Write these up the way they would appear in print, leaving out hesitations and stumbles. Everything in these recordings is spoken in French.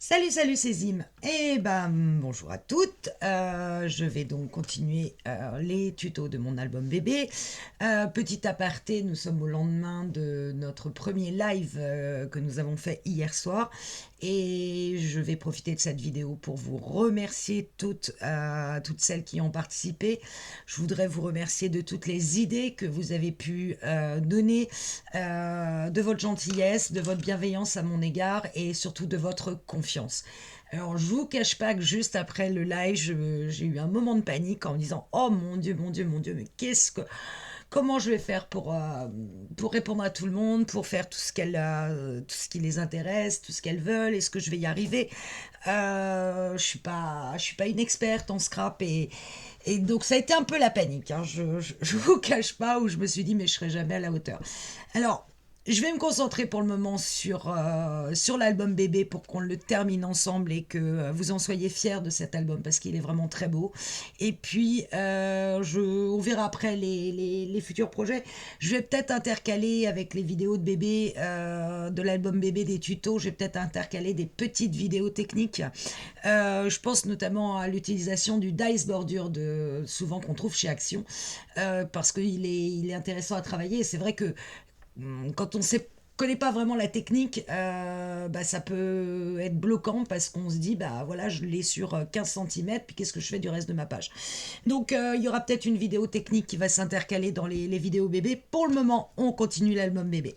Salut, c'est Zim. Eh ben, bonjour à toutes. Je vais donc continuer les tutos de mon album bébé. Petit aparté, nous sommes au lendemain de notre premier live que nous avons fait hier soir. Et je vais profiter de cette vidéo pour vous remercier toutes celles qui ont participé. Je voudrais vous remercier de toutes les idées que vous avez pu donner, de votre gentillesse, de votre bienveillance à mon égard et surtout de votre confiance. Alors, je vous cache pas que juste après le live, j'ai eu un moment de panique en me disant: oh mon Dieu, mon Dieu, mon Dieu, mais comment je vais faire pour répondre à tout le monde, pour faire tout ce qui les intéresse, tout ce qu'elles veulent, est-ce que je vais y arriver? Je suis pas une experte en scrap et donc ça a été un peu la panique, hein. Je vous cache pas, où je me suis dit mais je serai jamais à la hauteur. Alors, je vais me concentrer pour le moment sur l'album bébé pour qu'on le termine ensemble et que vous en soyez fiers de cet album parce qu'il est vraiment très beau. Et puis, on verra après les futurs projets. Je vais peut-être intercaler avec les vidéos de bébé, de l'album bébé des tutos, je vais peut-être intercaler des petites vidéos techniques. Je pense notamment à l'utilisation du dice bordure souvent qu'on trouve chez Action, parce il est intéressant à travailler. Et c'est vrai que quand on ne connaît pas vraiment la technique, ça peut être bloquant parce qu'on se dit, bah voilà, je l'ai sur 15 cm, puis qu'est-ce que je fais du reste de ma page? Donc il y aura peut-être une vidéo technique qui va s'intercaler dans les vidéos bébé. Pour le moment, on continue l'album bébé.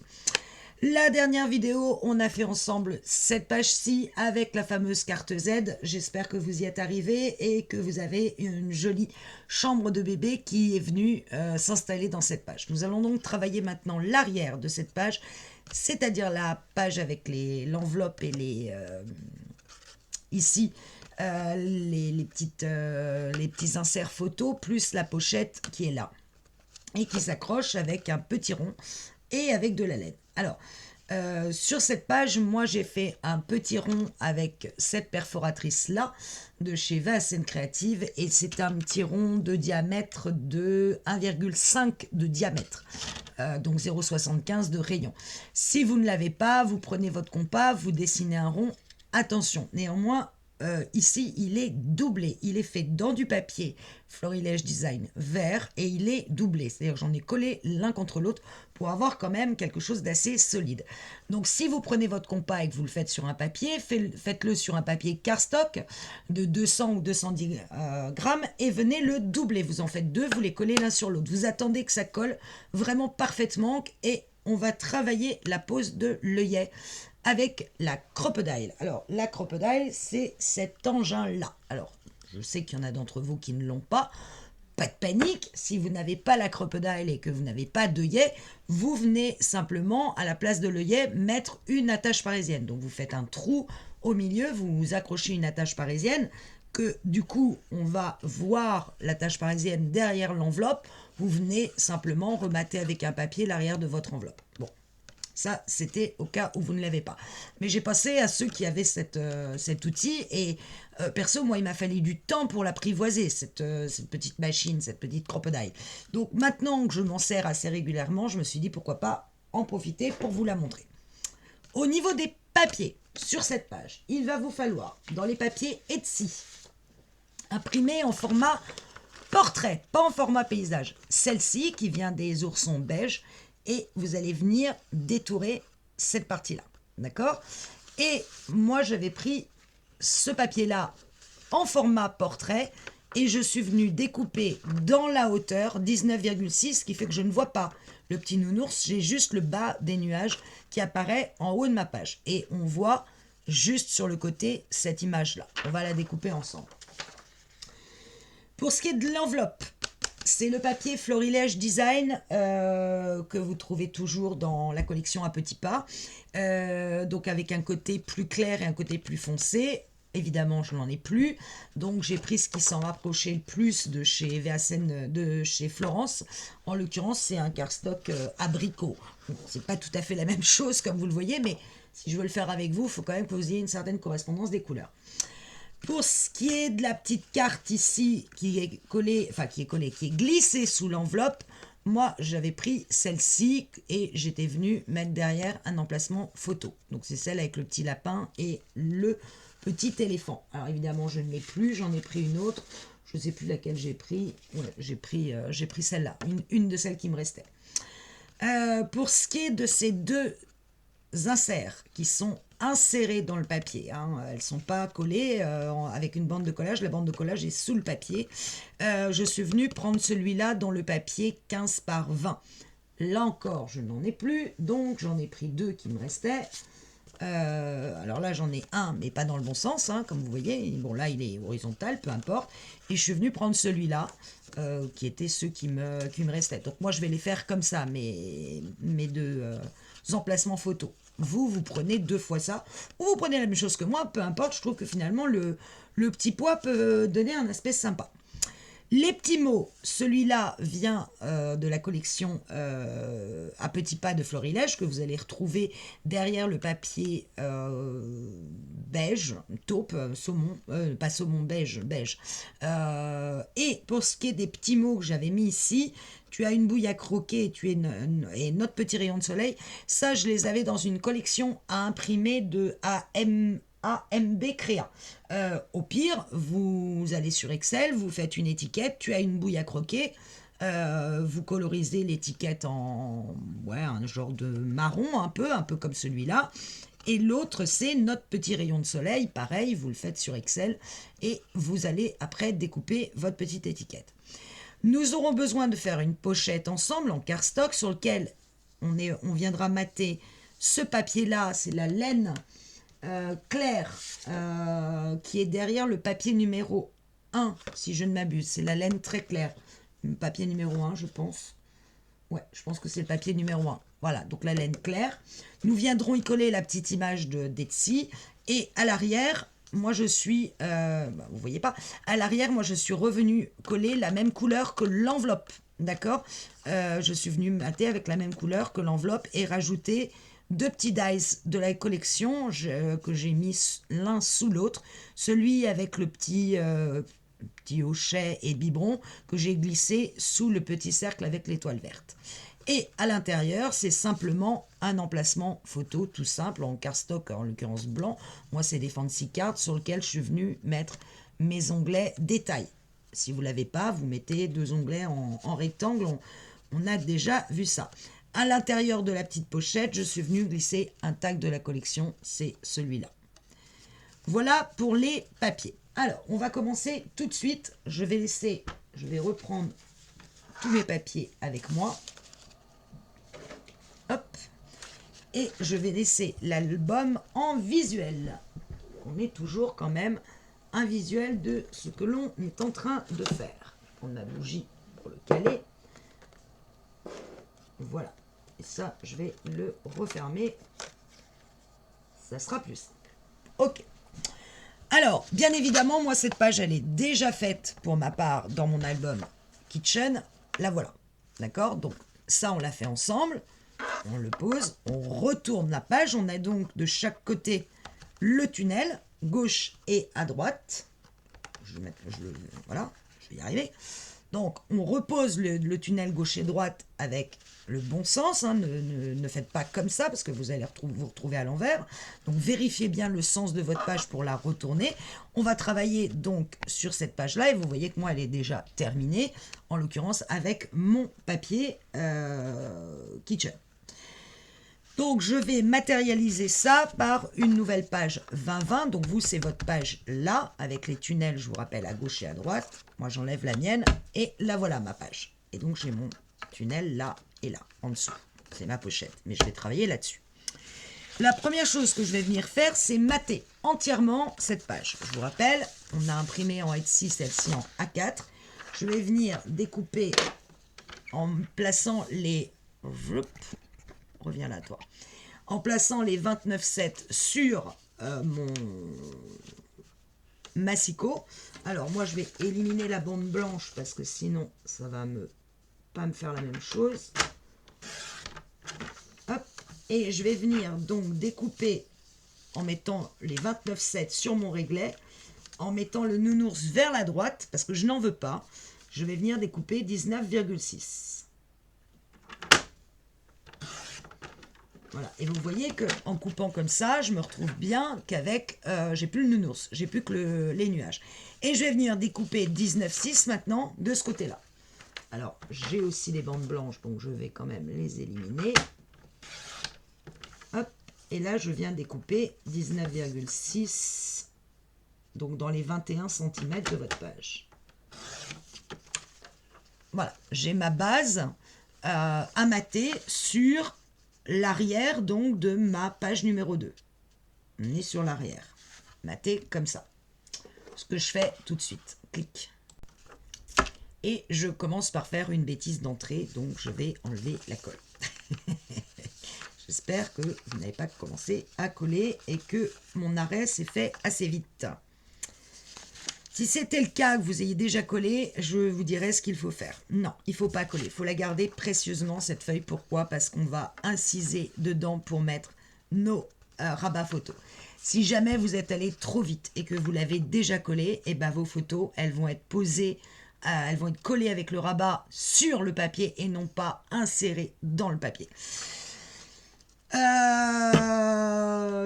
La dernière vidéo, on a fait ensemble cette page-ci avec la fameuse carte Z. J'espère que vous y êtes arrivés et que vous avez une jolie chambre de bébé qui est venue s'installer dans cette page. Nous allons donc travailler maintenant l'arrière de cette page, c'est-à-dire la page avec l'enveloppe et ici les petits inserts photos, plus la pochette qui est là et qui s'accroche avec un petit rond et avec de la laine. Alors, sur cette page, moi j'ai fait un petit rond avec cette perforatrice là de chez VASN Creative et c'est un petit rond de diamètre de 1,5 de diamètre, donc 0,75 de rayon. Si vous ne l'avez pas, vous prenez votre compas, vous dessinez un rond. Attention, néanmoins, ici, il est doublé. Il est fait dans du papier Florilège Design vert et il est doublé. C'est-à-dire que j'en ai collé l'un contre l'autre pour avoir quand même quelque chose d'assez solide. Donc, si vous prenez votre compas et que vous le faites sur un papier, faites-le sur un papier cardstock de 200 ou 210 grammes et venez le doubler. Vous en faites deux, vous les collez l'un sur l'autre. Vous attendez que ça colle vraiment parfaitement et on va travailler la pose de l'œillet avec la crocodile. Alors, la crocodile, c'est cet engin-là. Alors, je sais qu'il y en a d'entre vous qui ne l'ont pas. Pas de panique, si vous n'avez pas la crocodile et que vous n'avez pas d'œillet, vous venez simplement, à la place de l'œillet, mettre une attache parisienne. Donc, vous faites un trou au milieu, vous accrochez une attache parisienne, que du coup, on va voir l'attache parisienne derrière l'enveloppe. Vous venez simplement remater avec un papier l'arrière de votre enveloppe. Bon. Ça, c'était au cas où vous ne l'avez pas. Mais j'ai passé à ceux qui avaient cet outil et perso, moi, il m'a fallu du temps pour l'apprivoiser, cette petite machine, cette petite crocodile. Donc maintenant que je m'en sers assez régulièrement, je me suis dit pourquoi pas en profiter pour vous la montrer. Au niveau des papiers, sur cette page, il va vous falloir, dans les papiers Etsy, imprimer en format portrait, pas en format paysage. Celle-ci, qui vient des oursons beige, et vous allez venir détourer cette partie-là, d'accord? Et moi, j'avais pris ce papier-là en format portrait et je suis venue découper dans la hauteur 19,6, ce qui fait que je ne vois pas le petit nounours, j'ai juste le bas des nuages qui apparaît en haut de ma page. Et on voit juste sur le côté cette image-là. On va la découper ensemble. Pour ce qui est de l'enveloppe, c'est le papier Florilège Design que vous trouvez toujours dans la collection à petits pas. Donc avec un côté plus clair et un côté plus foncé. Évidemment, je n'en ai plus. Donc j'ai pris ce qui s'en rapprochait le plus de chez VASN, de chez Florence. En l'occurrence, c'est un cardstock abricot. Bon, c'est pas tout à fait la même chose comme vous le voyez, mais si je veux le faire avec vous, il faut quand même que vous ayez une certaine correspondance des couleurs. Pour ce qui est de la petite carte ici qui est collée, qui est glissée sous l'enveloppe, moi j'avais pris celle-ci et j'étais venue mettre derrière un emplacement photo. Donc c'est celle avec le petit lapin et le petit éléphant. Alors évidemment je ne l'ai plus, j'en ai pris une autre. Je ne sais plus laquelle j'ai pris. Ouais, j'ai pris celle-là, une de celles qui me restait. Pour ce qui est de ces deux inserts qui sont insérés dans le papier, hein, elles ne sont pas collées avec une bande de collage, la bande de collage est sous le papier. Je suis venue prendre celui-là dans le papier 15 par 20. Là encore, je n'en ai plus, donc j'en ai pris deux qui me restaient. Alors là, j'en ai un, mais pas dans le bon sens, hein, comme vous voyez. Bon, là, il est horizontal, peu importe. Et je suis venue prendre celui-là, qui était ceux qui me restaient. Donc moi, je vais les faire comme ça, mes deux emplacements photos. Vous prenez 2 fois ça, ou vous prenez la même chose que moi, peu importe. Je trouve que finalement, le petit pois peut donner un aspect sympa. Les petits mots, celui-là vient de la collection à petits pas de Florilège que vous allez retrouver derrière le papier beige, taupe, saumon, pas saumon, beige. Et pour ce qui est des petits mots que j'avais mis ici, tu as une bouille à croquer et notre petit rayon de soleil. Ça, je les avais dans une collection à imprimer de AMB Créa. Au pire, vous allez sur Excel, vous faites une étiquette, tu as une bouille à croquer, vous colorisez l'étiquette en un genre de marron, un peu comme celui-là. Et l'autre, c'est notre petit rayon de soleil. Pareil, vous le faites sur Excel et vous allez après découper votre petite étiquette. Nous aurons besoin de faire une pochette ensemble en cardstock sur lequel on viendra mater ce papier-là, c'est la laine claire qui est derrière le papier numéro 1, si je ne m'abuse. C'est la laine très claire. Le papier numéro 1, je pense. Ouais, je pense que c'est le papier numéro 1. Voilà, donc la laine claire. Nous viendrons y coller la petite image d'Etsy. Et à l'arrière, moi je suis... vous voyez pas. À l'arrière, moi je suis revenue coller la même couleur que l'enveloppe. D'accord. Je suis venue mater avec la même couleur que l'enveloppe et rajouter 2 petits dies de la collection que j'ai mis l'un sous l'autre. Celui avec le petit hochet et biberon que j'ai glissé sous le petit cercle avec l'étoile verte. Et à l'intérieur, c'est simplement un emplacement photo tout simple en cardstock, en l'occurrence blanc. Moi, c'est des fancy cards sur lesquels je suis venue mettre mes onglets détail. Si vous ne l'avez pas, vous mettez 2 onglets en rectangle. On a déjà vu ça. À l'intérieur de la petite pochette, je suis venue glisser un tag de la collection, c'est celui-là. Voilà pour les papiers. Alors, on va commencer tout de suite. Je vais reprendre tous mes papiers avec moi. Hop. Et je vais laisser l'album en visuel. On est toujours quand même un visuel de ce que l'on est en train de faire. On a bougie pour le caler. Voilà. Et ça, je vais le refermer. Ça sera plus simple. Ok. Alors, bien évidemment, moi, cette page, elle est déjà faite pour ma part dans mon album Kitchen. La voilà. D'accord? Donc, ça, on l'a fait ensemble. On le pose. On retourne la page. On a donc de chaque côté le tunnel, gauche et à droite. Voilà, je vais y arriver. Donc, on repose le tunnel gauche et droite avec le bon sens. Hein, ne faites pas comme ça parce que vous allez vous retrouver à l'envers. Donc, vérifiez bien le sens de votre page pour la retourner. On va travailler donc sur cette page-là et vous voyez que moi, elle est déjà terminée, en l'occurrence avec mon papier Kitchen. Donc, je vais matérialiser ça par une nouvelle page 2020. Donc, vous, c'est votre page là, avec les tunnels, je vous rappelle, à gauche et à droite. Moi, j'enlève la mienne et là, voilà ma page. Et donc, j'ai mon tunnel là et là, en dessous. C'est ma pochette, mais je vais travailler là-dessus. La première chose que je vais venir faire, c'est mater entièrement cette page. Je vous rappelle, on a imprimé en Etsy celle-ci en A4. Je vais venir découper en plaçant les... Reviens là, toi. En plaçant les 29,7 sur mon massicot. Alors, moi, je vais éliminer la bande blanche parce que sinon, ça va pas me faire la même chose. Hop. Et je vais venir donc découper en mettant les 29,7 sur mon réglet, en mettant le nounours vers la droite, parce que je n'en veux pas. Je vais venir découper 19,6. Voilà. Et vous voyez qu'en coupant comme ça, je me retrouve bien qu'avec, j'ai plus le nounours, j'ai plus que les nuages. Et je vais venir découper 19,6 maintenant de ce côté-là. Alors, j'ai aussi les bandes blanches, donc je vais quand même les éliminer. Hop, et là, je viens découper 19,6, donc dans les 21 cm de votre page. Voilà, j'ai ma base à mater sur l'arrière donc de ma page numéro 2. On est sur l'arrière. Mater comme ça. Ce que je fais tout de suite. Clic. Et je commence par faire une bêtise d'entrée, donc je vais enlever la colle. J'espère que vous n'avez pas commencé à coller et que mon arrêt s'est fait assez vite. Si c'était le cas, que vous ayez déjà collé, je vous dirais ce qu'il faut faire. Non, il ne faut pas coller. Il faut la garder précieusement, cette feuille. Pourquoi? Parce qu'on va inciser dedans pour mettre nos rabats photos. Si jamais vous êtes allé trop vite et que vous l'avez déjà collé, et ben vos photos, elles vont être posées, elles vont être collées avec le rabat sur le papier et non pas insérées dans le papier.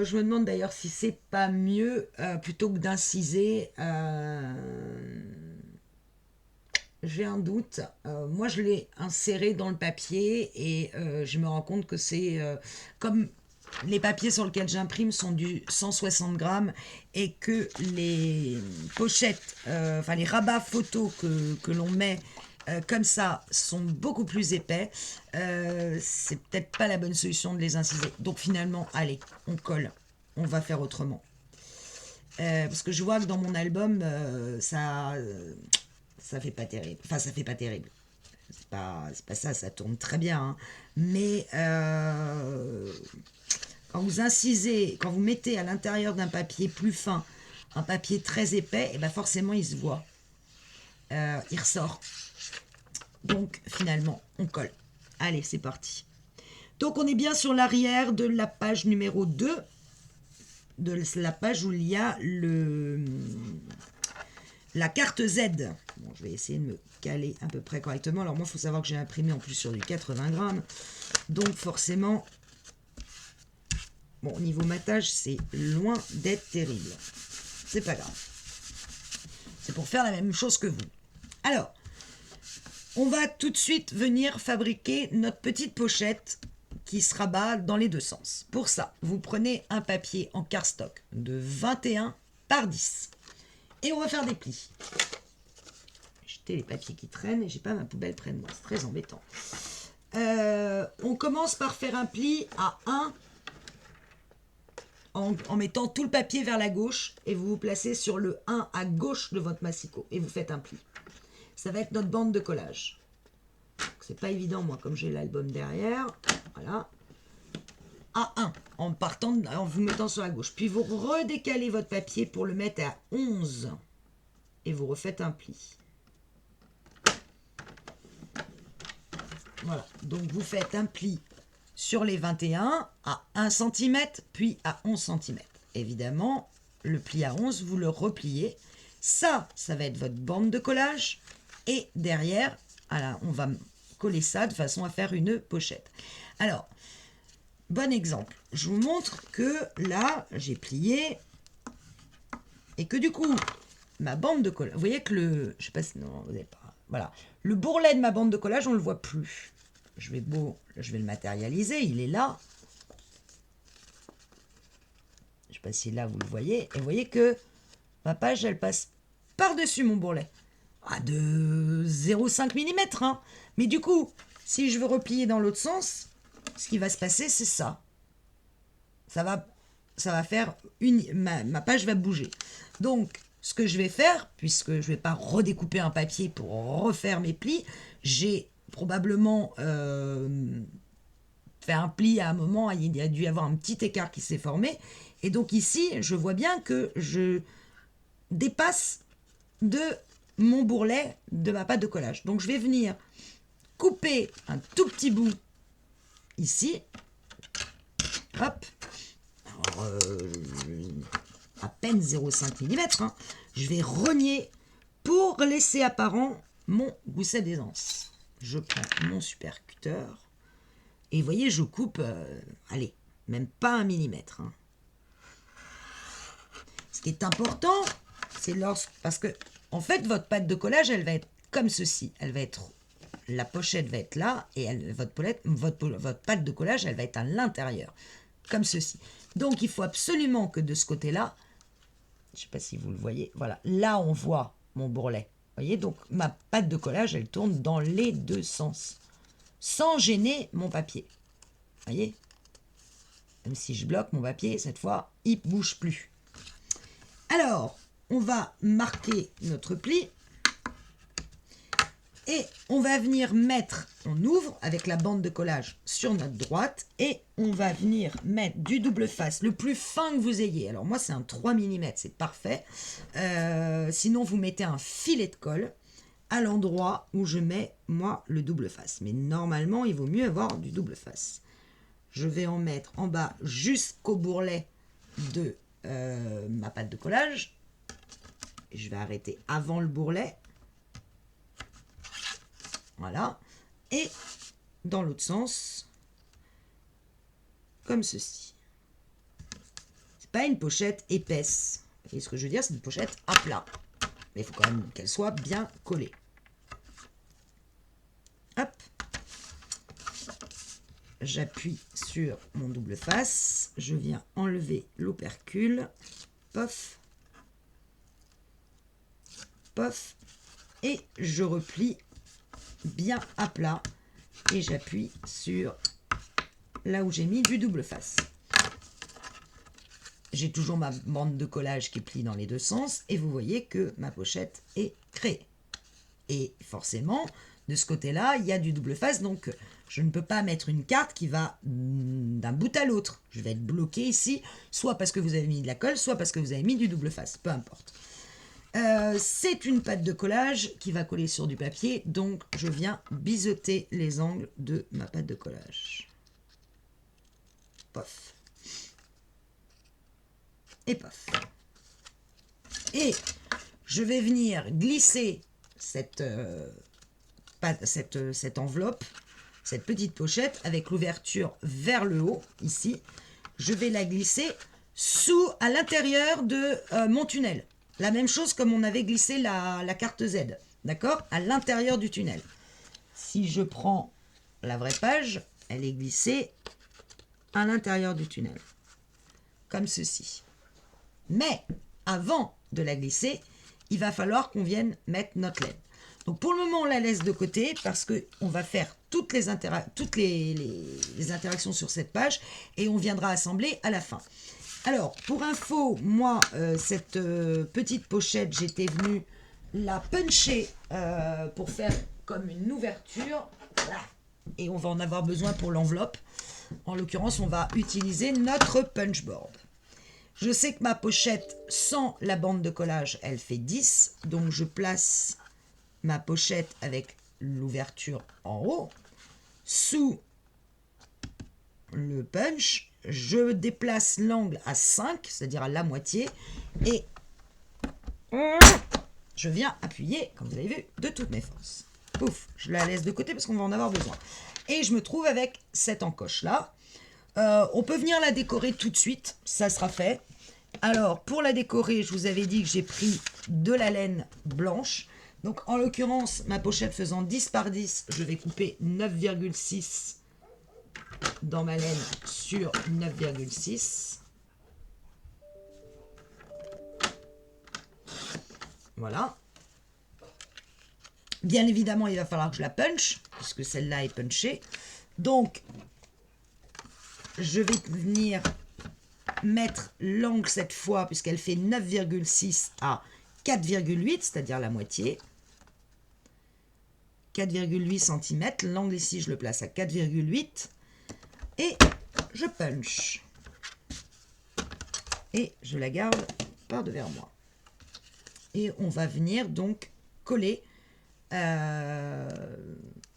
Je me demande d'ailleurs si c'est pas mieux, plutôt que d'inciser, j'ai un doute. Moi je l'ai inséré dans le papier et je me rends compte que c'est comme les papiers sur lesquels j'imprime sont du 160 grammes et que les pochettes, enfin les rabats photos que l'on met comme ça sont beaucoup plus épais, c'est peut-être pas la bonne solution de les inciser. Donc finalement, allez, on colle, on va faire autrement. Parce que je vois que dans mon album, ça fait pas terrible. Enfin, ça fait pas terrible. C'est pas ça, ça tourne très bien. Hein. Mais quand vous incisez, quand vous mettez à l'intérieur d'un papier plus fin, un papier très épais, et ben forcément il se voit. Il ressort. Donc finalement, on colle. Allez, c'est parti. Donc on est bien sur l'arrière de la page numéro 2, de la page où il y a la carte Z. Bon, je vais essayer de me caler à peu près correctement. Alors moi, il faut savoir que j'ai imprimé en plus sur du 80 grammes. Donc forcément, bon, au niveau matage, c'est loin d'être terrible. C'est pas grave. C'est pour faire la même chose que vous. Alors, on va tout de suite venir fabriquer notre petite pochette qui se rabat dans les deux sens. Pour ça, vous prenez un papier en cardstock de 21 par 10 et on va faire des plis. Jeter les papiers qui traînent et j'ai pas ma poubelle près de moi, c'est très embêtant. On commence par faire un pli à 1 en mettant tout le papier vers la gauche et vous vous placez sur le 1 à gauche de votre massicot et vous faites un pli. Ça va être notre bande de collage. C'est pas évident, moi, comme j'ai l'album derrière. Voilà. À 1, en vous mettant sur la gauche. Puis vous redécalez votre papier pour le mettre à 11. Et vous refaites un pli. Voilà. Donc vous faites un pli sur les 21 à 1 cm, puis à 11 cm. Évidemment, le pli à 11, vous le repliez. Ça va être votre bande de collage. Et derrière, alors, on va coller ça de façon à faire une pochette. Alors, bon exemple. Je vous montre que là, j'ai plié et que du coup, ma bande de collage, vous voyez que je sais pas si, non, vous n'avez pas, voilà. Le bourrelet de ma bande de collage, on ne le voit plus. Je vais le matérialiser, il est là. Je ne sais pas si là, vous le voyez. Et vous voyez que ma page, elle passe par-dessus mon bourrelet. De 0,5 mm. Hein. Mais du coup, si je veux replier dans l'autre sens, ce qui va se passer, c'est ça. Ça va faire ma page va bouger. Donc, ce que je vais faire, puisque je ne vais pas redécouper un papier pour refaire mes plis, j'ai probablement fait un pli à un moment, il y a dû y avoir un petit écart qui s'est formé. Et donc ici, je vois bien que je dépasse de mon bourrelet de ma pâte de collage. Donc je vais venir couper un tout petit bout ici. Hop. Alors, à peine 0,5 mm. Hein. Je vais rogner pour laisser apparent mon gousset d'aisance. Je prends mon super cutter. Et vous voyez, je coupe, allez, même pas 1 millimètre. Hein. Ce qui est important, c'est parce que, en fait, votre pâte de collage, elle va être comme ceci. Elle va être, la pochette va être là, et votre pâte de collage, elle va être à l'intérieur, comme ceci. Donc, il faut absolument que de ce côté-là, je ne sais pas si vous le voyez, voilà, là, on voit mon bourrelet. Vous voyez, donc, ma pâte de collage, elle tourne dans les deux sens, sans gêner mon papier. Vous voyez? Même si je bloque mon papier, cette fois, il ne bouge plus. Alors, on va marquer notre pli et on va venir mettre, on ouvre avec la bande de collage sur notre droite et on va venir mettre du double face, le plus fin que vous ayez. Alors moi, c'est un 3 mm, c'est parfait. Sinon, vous mettez un filet de colle à l'endroit où je mets, moi, le double face. Mais normalement, il vaut mieux avoir du double face. Je vais en mettre en bas jusqu'au bourrelet de ma pâte de collage. Je vais arrêter avant le bourrelet. Voilà. Et dans l'autre sens, comme ceci. C'est pas une pochette épaisse. Vous voyez ce que je veux dire? C'est une pochette à plat. Mais il faut quand même qu'elle soit bien collée. Hop. J'appuie sur mon double face. Je viens enlever l'opercule. Pof. Pof. Et je replie bien à plat. Et j'appuie sur là où j'ai mis du double face. J'ai toujours ma bande de collage qui plie dans les deux sens. Et vous voyez que ma pochette est créée. Et forcément, de ce côté-là, il y a du double face. Donc, je ne peux pas mettre une carte qui va d'un bout à l'autre. Je vais être bloqué ici, soit parce que vous avez mis de la colle, soit parce que vous avez mis du double face. Peu importe. C'est une pâte de collage qui va coller sur du papier. Donc, je viens biseauter les angles de ma pâte de collage. Pof. Et pof. Et je vais venir glisser cette enveloppe, cette petite pochette avec l'ouverture vers le haut, ici. Je vais la glisser à l'intérieur de mon tunnel. La même chose comme on avait glissé la carte Z, d'accord? À l'intérieur du tunnel. Si je prends la vraie page, elle est glissée à l'intérieur du tunnel, comme ceci. Mais avant de la glisser, il va falloir qu'on vienne mettre notre laine. Donc pour le moment, on la laisse de côté parce qu'on va faire toutes les interactions sur cette page et on viendra assembler à la fin. Alors, pour info, moi, cette petite pochette, j'étais venue la puncher pour faire comme une ouverture. Voilà. Et on va en avoir besoin pour l'enveloppe. En l'occurrence, on va utiliser notre punchboard. Je sais que ma pochette sans la bande de collage, elle fait 10. Donc, je place ma pochette avec l'ouverture en haut. Sous le punch, je déplace l'angle à 5, c'est-à-dire à la moitié. Et je viens appuyer, comme vous avez vu, de toutes mes forces. Ouf, je la laisse de côté parce qu'on va en avoir besoin. Et je me trouve avec cette encoche-là. On peut venir la décorer tout de suite, ça sera fait. Alors, pour la décorer, je vous avais dit que j'ai pris de la laine blanche. Donc, en l'occurrence, ma pochette faisant 10 par 10, je vais couper 9,6 dans ma laine sur 9,6. Voilà. Bien évidemment, il va falloir que je la punch, puisque celle-là est punchée. Donc, je vais venir mettre l'angle cette fois, puisqu'elle fait 9,6 à 4,8, c'est-à-dire la moitié. 4,8 cm. L'angle ici, je le place à 4,8. Et je punch. Et je la garde par devers moi. Et on va venir donc coller,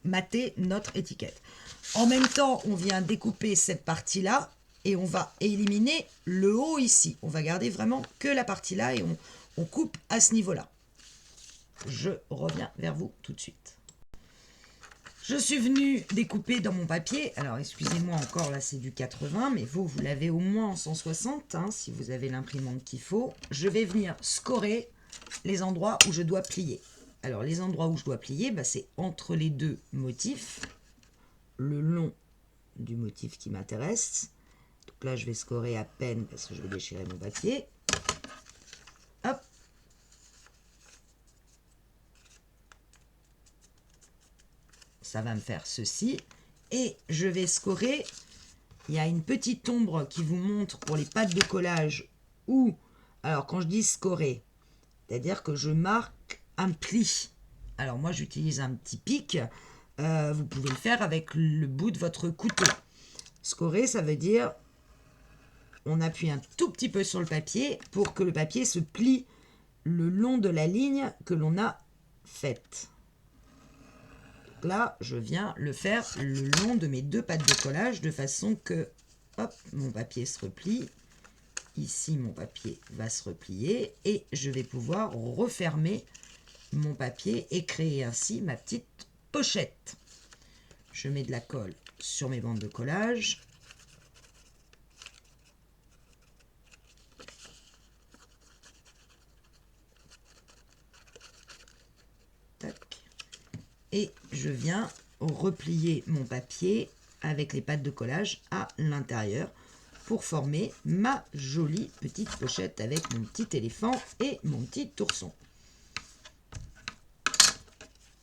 mater notre étiquette. En même temps, on vient découper cette partie-là et on va éliminer le haut ici. On va garder vraiment que la partie là et on coupe à ce niveau-là. Je reviens vers vous tout de suite. Je suis venue découper dans mon papier. Alors, excusez-moi encore, là, c'est du 80, mais vous l'avez au moins en 160, hein, si vous avez l'imprimante qu'il faut. Je vais venir scorer les endroits où je dois plier. Alors, les endroits où je dois plier, bah, c'est entre les deux motifs, le long du motif qui m'intéresse. Donc là, je vais scorer à peine parce que je vais déchirer mon papier. Hop. Ça va me faire ceci. Et je vais scorer. Il y a une petite ombre qui vous montre pour les pattes de collage où, alors quand je dis scorer, c'est-à-dire que je marque un pli. Alors moi, j'utilise un petit pic. Vous pouvez le faire avec le bout de votre couteau. Scorer, ça veut dire on appuie un tout petit peu sur le papier pour que le papier se plie le long de la ligne que l'on a faite. Donc là, je viens le faire le long de mes deux pattes de collage de façon que, hop, mon papier se replie. Ici, mon papier va se replier et je vais pouvoir refermer mon papier et créer ainsi ma petite pochette. Je mets de la colle sur mes bandes de collage. Tac. Et je viens replier mon papier avec les pattes de collage à l'intérieur pour former ma jolie petite pochette avec mon petit éléphant et mon petit ourson.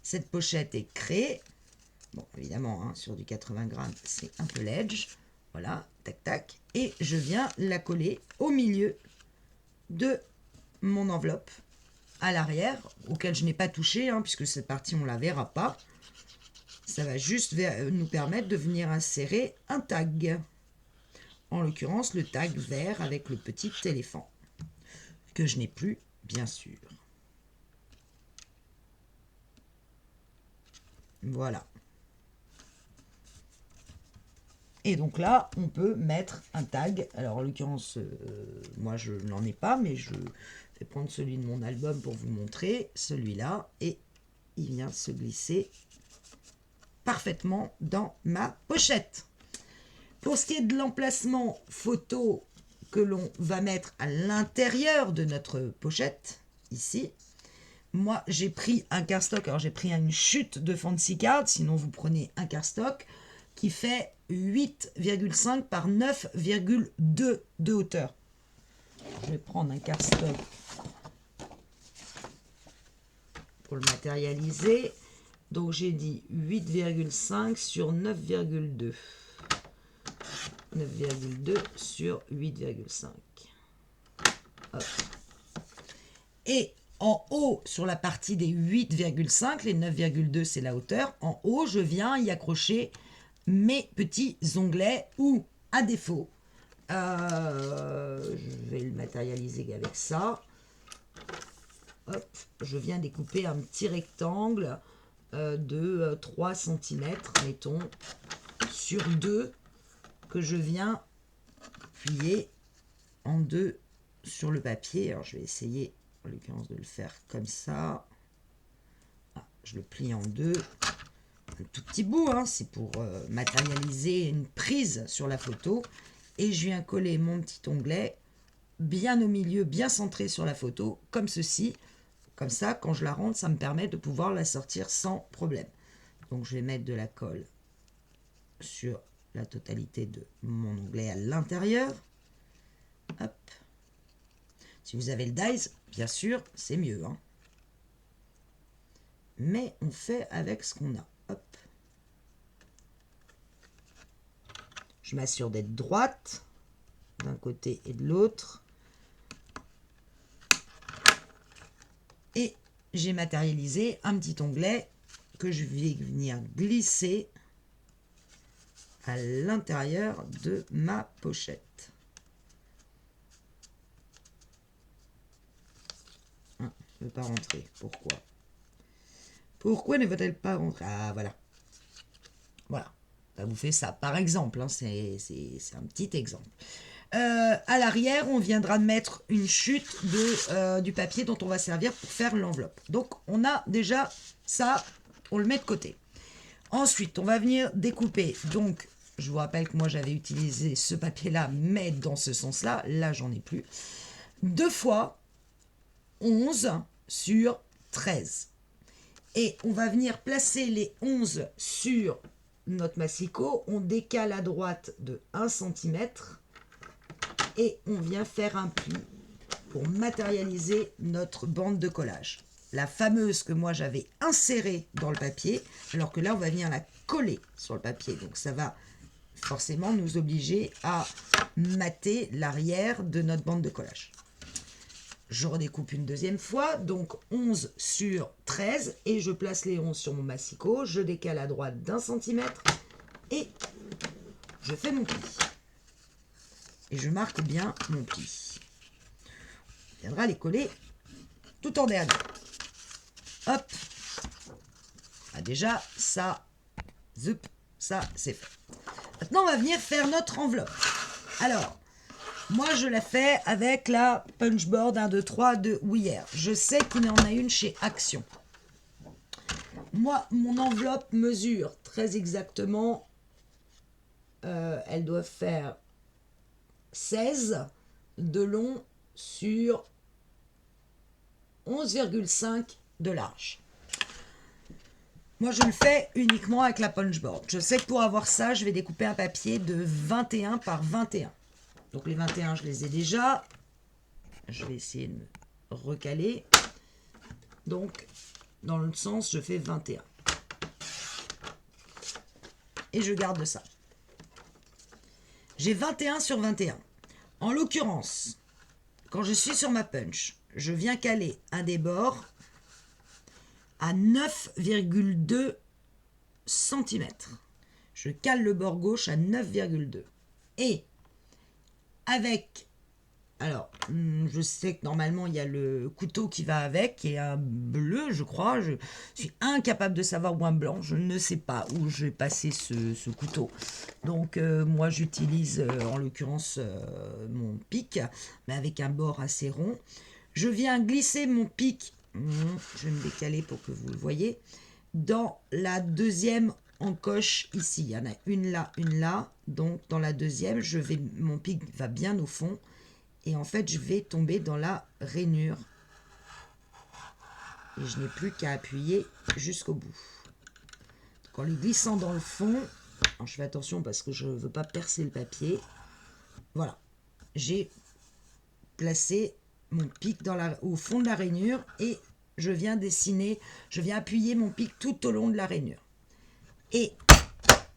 Cette pochette est créée. Bon, évidemment, hein, sur du 80 grammes, c'est un peu ledge. Voilà, tac, tac. Et je viens la coller au milieu de mon enveloppe, à l'arrière, auquel je n'ai pas touché, hein, puisque cette partie, on ne la verra pas. Ça va juste nous permettre de venir insérer un tag. En l'occurrence, le tag vert avec le petit éléphant, que je n'ai plus, bien sûr. Voilà. Et donc là, on peut mettre un tag. Alors, en l'occurrence, moi, je n'en ai pas, mais je vais prendre celui de mon album pour vous montrer. Celui-là, et il vient se glisser parfaitement dans ma pochette. Pour ce qui est de l'emplacement photo que l'on va mettre à l'intérieur de notre pochette, ici, moi, j'ai pris un cardstock. Alors, j'ai pris une chute de Fancy Card, sinon vous prenez un cardstock qui fait 8,5 par 9,2 de hauteur. Je vais prendre un cardstock pour le matérialiser. Donc, j'ai dit 8,5 sur 9,2. 9,2 sur 8,5. Et en haut, sur la partie des 8,5, les 9,2 c'est la hauteur, en haut, je viens y accrocher mes petits onglets ou, à défaut, je vais le matérialiser avec ça. Hop, je viens découper un petit rectangle de 3 cm, mettons, sur 2, que je viens plier en deux sur le papier. Alors, je vais essayer, en l'occurrence, de le faire comme ça. Ah, je le plie en deux. Un tout petit bout, hein, c'est pour matérialiser une prise sur la photo. Et je viens coller mon petit onglet bien au milieu, bien centré sur la photo, comme ceci. Comme ça, quand je la rentre, ça me permet de pouvoir la sortir sans problème. Donc, je vais mettre de la colle sur la totalité de mon onglet à l'intérieur. Hop. Si vous avez le dies, bien sûr, c'est mieux, hein. Mais on fait avec ce qu'on a. Hop. Je m'assure d'être droite d'un côté et de l'autre. Et j'ai matérialisé un petit onglet que je vais venir glisser à l'intérieur de ma pochette. Ah, ne veut pas rentrer. Pourquoi? Pourquoi ne veut-elle pas rentrer? Ah, voilà. Voilà. Ça vous fait ça. Par exemple, hein, c'est un petit exemple. À l'arrière, on viendra mettre une chute du papier dont on va servir pour faire l'enveloppe. Donc, on a déjà ça, on le met de côté. Ensuite, on va venir découper. Donc, je vous rappelle que moi, j'avais utilisé ce papier-là, mais dans ce sens-là. Là, j'en ai plus. 2 fois 11 sur 13. Et on va venir placer les 11 sur notre massicot. On décale à droite de 1 cm. Et on vient faire un pli pour matérialiser notre bande de collage. La fameuse que moi j'avais insérée dans le papier, alors que là on va venir la coller sur le papier. Donc ça va forcément nous obliger à mater l'arrière de notre bande de collage. Je redécoupe une deuxième fois, donc 11 sur 13, et je place les 11 sur mon massicot, je décale à droite d'1 cm, et je fais mon pli. Et je marque bien mon pli. On viendra les coller tout en dernier. Hop. Ah, déjà, ça, zup, ça, c'est fait. Maintenant, on va venir faire notre enveloppe. Alors, moi, je la fais avec la Punchboard 1, 2, 3 de Ouillère. Je sais qu'il y en a une chez Action. Moi, mon enveloppe mesure très exactement, elle doit faire 16 de long sur 11,5 de large. Moi, je le fais uniquement avec la Punchboard. Je sais que pour avoir ça, je vais découper un papier de 21 par 21. Donc les 21, je les ai déjà. Je vais essayer de me recaler. Donc, dans l'autre sens, je fais 21. Et je garde ça. J'ai 21 sur 21. En l'occurrence, quand je suis sur ma punch, je viens caler un des bords à 9,2 cm. Je cale le bord gauche à 9,2. Et avec, alors, je sais que normalement il y a le couteau qui va avec, qui est un bleu, je crois. Je suis incapable de savoir, ou un blanc. Je ne sais pas où j'ai passé ce couteau. Donc, moi, j'utilise en l'occurrence mon pic, mais avec un bord assez rond. Je viens glisser mon pic, je vais me décaler pour que vous le voyez, dans la deuxième encoche ici. Il y en a une là. Donc, dans la deuxième, mon pic va bien au fond. Et en fait, je vais tomber dans la rainure. Et je n'ai plus qu'à appuyer jusqu'au bout. Donc, en les glissant dans le fond, alors je fais attention parce que je ne veux pas percer le papier. Voilà. J'ai placé mon pic au fond de la rainure et je viens dessiner, je viens appuyer mon pic tout au long de la rainure. Et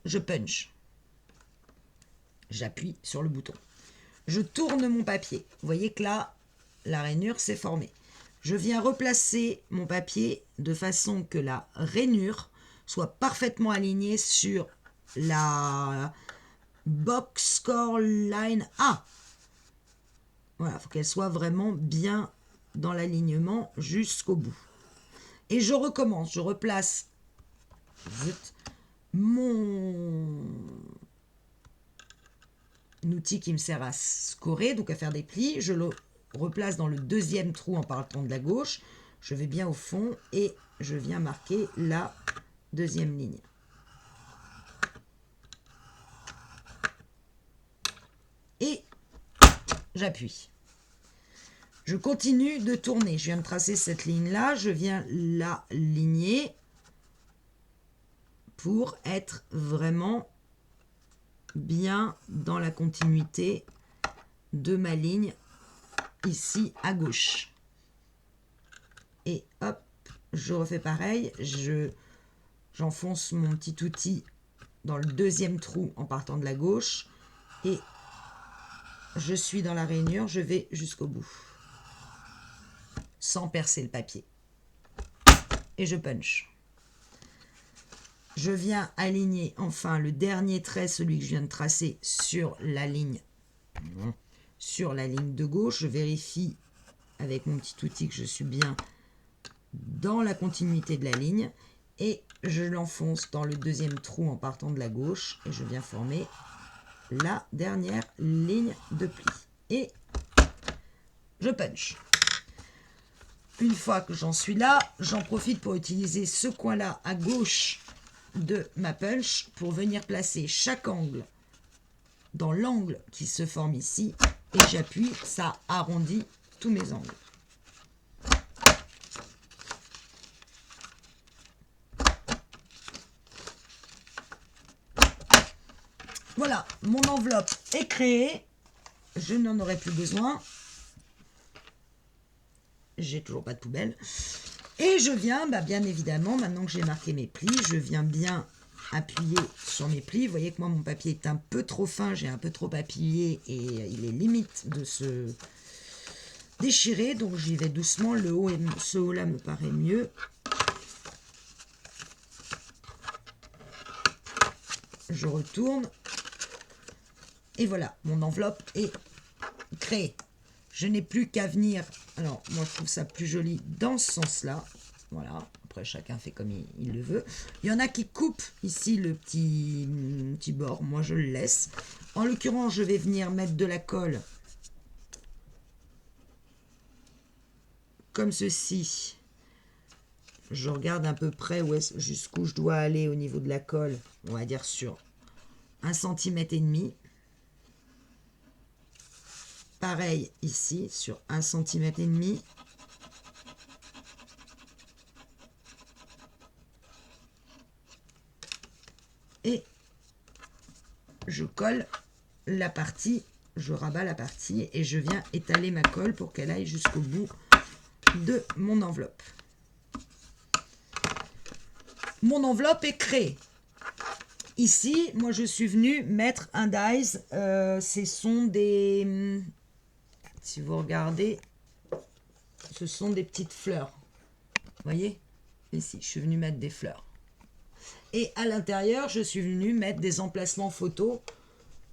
je punch. J'appuie sur le bouton. Je tourne mon papier. Vous voyez que là, la rainure s'est formée. Je viens replacer mon papier de façon que la rainure soit parfaitement alignée sur la box score line A. Voilà, il faut qu'elle soit vraiment bien dans l'alignement jusqu'au bout. Et je recommence, je replace mon outil qui me sert à scorer, donc à faire des plis. Je le replace dans le deuxième trou en partant de la gauche. Je vais bien au fond et je viens marquer la deuxième ligne. Et j'appuie. Je continue de tourner. Je viens de tracer cette ligne-là. Je viens l'aligner pour être vraiment bien dans la continuité de ma ligne ici à gauche. Et hop, je refais pareil. J'enfonce mon petit outil dans le deuxième trou en partant de la gauche. Et je suis dans la rainure. Je vais jusqu'au bout. Sans percer le papier. Et je punch. Je viens aligner enfin le dernier trait, celui que je viens de tracer sur la ligne de gauche. Je vérifie avec mon petit outil que je suis bien dans la continuité de la ligne et je l'enfonce dans le deuxième trou en partant de la gauche et je viens former la dernière ligne de pli. Et je punch. Une fois que j'en suis là, j'en profite pour utiliser ce coin-là à gauche de ma punch pour venir placer chaque angle dans l'angle qui se forme ici. Et j'appuie, ça arrondit tous mes angles. Voilà, mon enveloppe est créée. Je n'en aurai plus besoin. J'ai toujours pas de poubelle. Et je viens, bien évidemment, maintenant que j'ai marqué mes plis, je viens bien appuyer sur mes plis. Vous voyez que moi, mon papier est un peu trop fin, j'ai un peu trop appuyé et il est limite de se déchirer. Donc j'y vais doucement. Le haut, ce haut-là me paraît mieux. Je retourne. Et voilà, mon enveloppe est créée. Je n'ai plus qu'à venir. Alors, moi, je trouve ça plus joli dans ce sens-là. Voilà. Après, chacun fait comme il le veut. Il y en a qui coupent ici le petit bord. Moi, je le laisse. En l'occurrence, je vais venir mettre de la colle. Comme ceci. Je regarde à peu près jusqu'où je dois aller au niveau de la colle. On va dire sur 1,5 cm. Pareil ici, sur 1,5 cm. Et je colle la partie, je rabats la partie et je viens étaler ma colle pour qu'elle aille jusqu'au bout de mon enveloppe. Mon enveloppe est créée. Ici, moi je suis venue mettre un dies. Ce sont des... Si vous regardez, ce sont des petites fleurs. Vous voyez? Ici, je suis venue mettre des fleurs. Et à l'intérieur, je suis venue mettre des emplacements photos.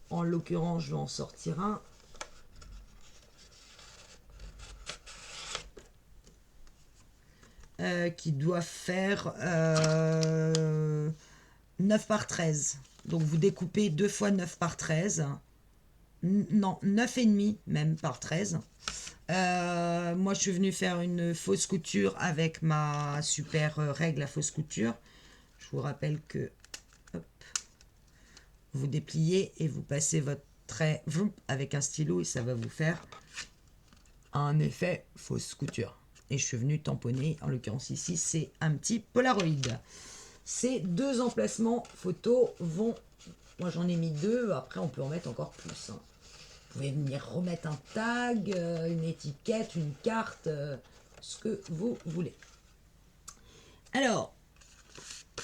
En l'occurrence, je vais en sortir un. Qui doit faire 9 par 13. Donc vous découpez 2 fois 9 par 13. Non, 9,5 même par 13. Moi, je suis venue faire une fausse couture avec ma super règle à fausse couture. Je vous rappelle que hop, vous dépliez et vous passez votre trait avec un stylo et ça va vous faire un effet fausse couture. Et je suis venue tamponner, en l'occurrence ici, c'est un petit Polaroid. Ces 2 emplacements photos vont... Moi, j'en ai mis 2, après on peut en mettre encore plus. Hein. Vous pouvez venir remettre un tag, une étiquette, une carte, ce que vous voulez. Alors,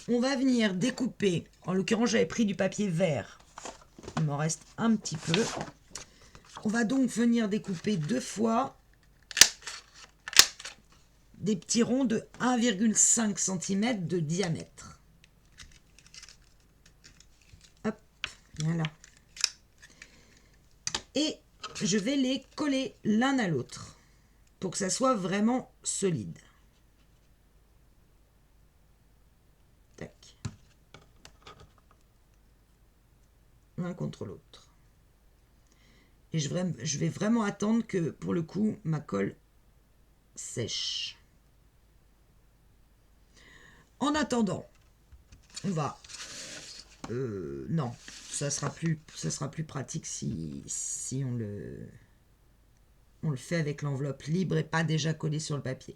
on va venir découper. En l'occurrence, j'avais pris du papier vert. Il m'en reste un petit peu. On va donc venir découper 2 fois des petits ronds de 1,5 cm de diamètre. Hop, voilà. Et je vais les coller l'un à l'autre pour que ça soit vraiment solide. Tac. L'un contre l'autre. Et je vais vraiment attendre que, pour le coup, ma colle sèche. En attendant, on va... non, ça sera plus pratique si on le fait avec l'enveloppe libre et pas déjà collé sur le papier.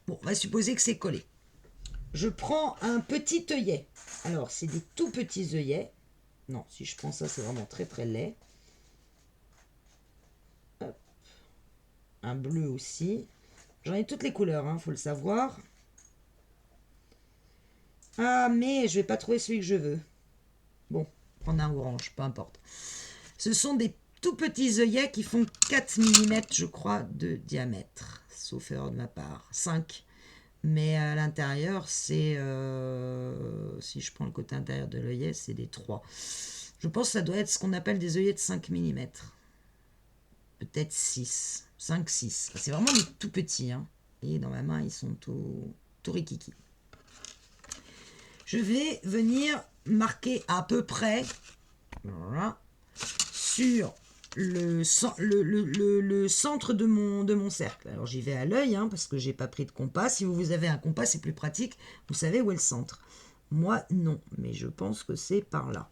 Bon, on va supposer que c'est collé. Je prends un petit œillet. Alors, c'est des tout petits œillets. Non, si je prends ça, c'est vraiment très très laid. Hop. Un bleu aussi. J'en ai toutes les couleurs, hein, faut le savoir. Ah, mais je vais pas trouver celui que je veux. Bon, prendre un orange, peu importe. Ce sont des tout petits œillets qui font 4 mm, je crois, de diamètre. Sauf erreur de ma part. 5. Mais à l'intérieur, c'est... si je prends le côté intérieur de l'œillet, c'est des 3. Je pense que ça doit être ce qu'on appelle des œillets de 5 mm. Peut-être 6. 5, 6. C'est vraiment des tout petits. Hein. Et dans ma main, ils sont tout rikiki. Je vais venir marquer à peu près voilà, sur le centre de mon cercle. Alors j'y vais à l'œil hein, parce que j'ai pas pris de compas. Si vous avez un compas, c'est plus pratique. Vous savez où est le centre. Moi, non, mais je pense que c'est par là.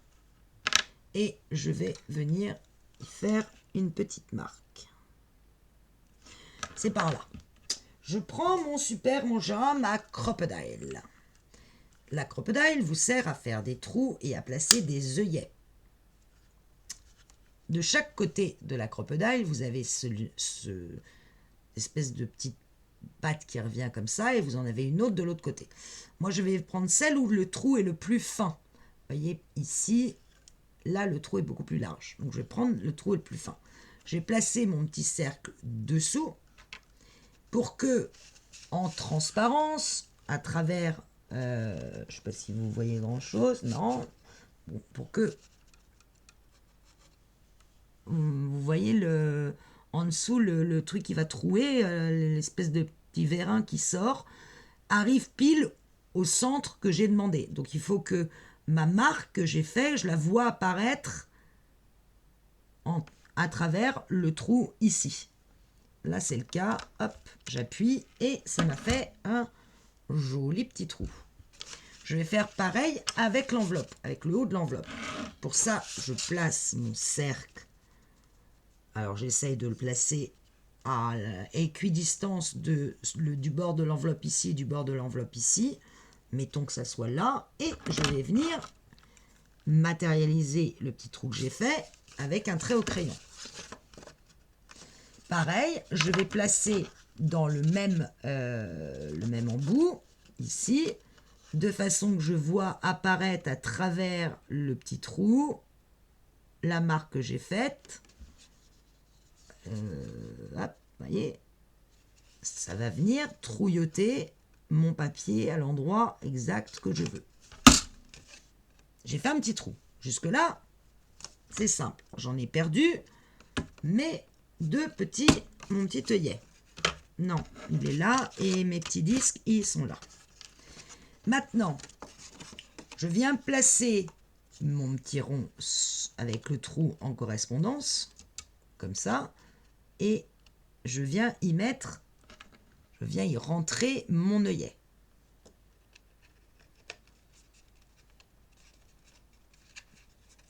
Et je vais venir y faire une petite marque. C'est par là. Je prends mon super mangin, ma crocodile. La crocodile vous sert à faire des trous et à placer des œillets. De chaque côté de la crocodile, vous avez ce espèce de petite patte qui revient comme ça et vous en avez une autre de l'autre côté. Moi, je vais prendre celle où le trou est le plus fin. Vous voyez, ici, là, le trou est beaucoup plus large. Donc, je vais prendre le trou le plus fin. Je vais placer mon petit cercle dessous pour que, en transparence, à travers, je ne sais pas si vous voyez grand-chose, non, bon, pour que vous voyez en dessous le truc qui va trouer, l'espèce de petit vérin qui sort, arrive pile au centre que j'ai demandé. Donc il faut que ma marque que j'ai fait, je la vois apparaître à travers le trou ici. Là c'est le cas, hop, j'appuie et ça m'a fait un joli petit trou. Je vais faire pareil avec l'enveloppe, avec le haut de l'enveloppe. Pour ça, je place mon cercle. Alors j'essaye de le placer à équidistance du bord de l'enveloppe ici et du bord de l'enveloppe ici. Mettons que ça soit là. Et je vais venir matérialiser le petit trou que j'ai fait avec un trait au crayon. Pareil, je vais placer dans le même embout, ici, de façon que je vois apparaître à travers le petit trou la marque que j'ai faite. Hop, voyez, ça va venir trouilloter mon papier à l'endroit exact que je veux. J'ai fait un petit trou. Jusque-là, c'est simple. J'en ai perdu mes mon petit œillet. Non, il est là et mes petits disques, ils sont là. Maintenant, je viens placer mon petit rond avec le trou en correspondance, comme ça, et je viens y rentrer mon œillet.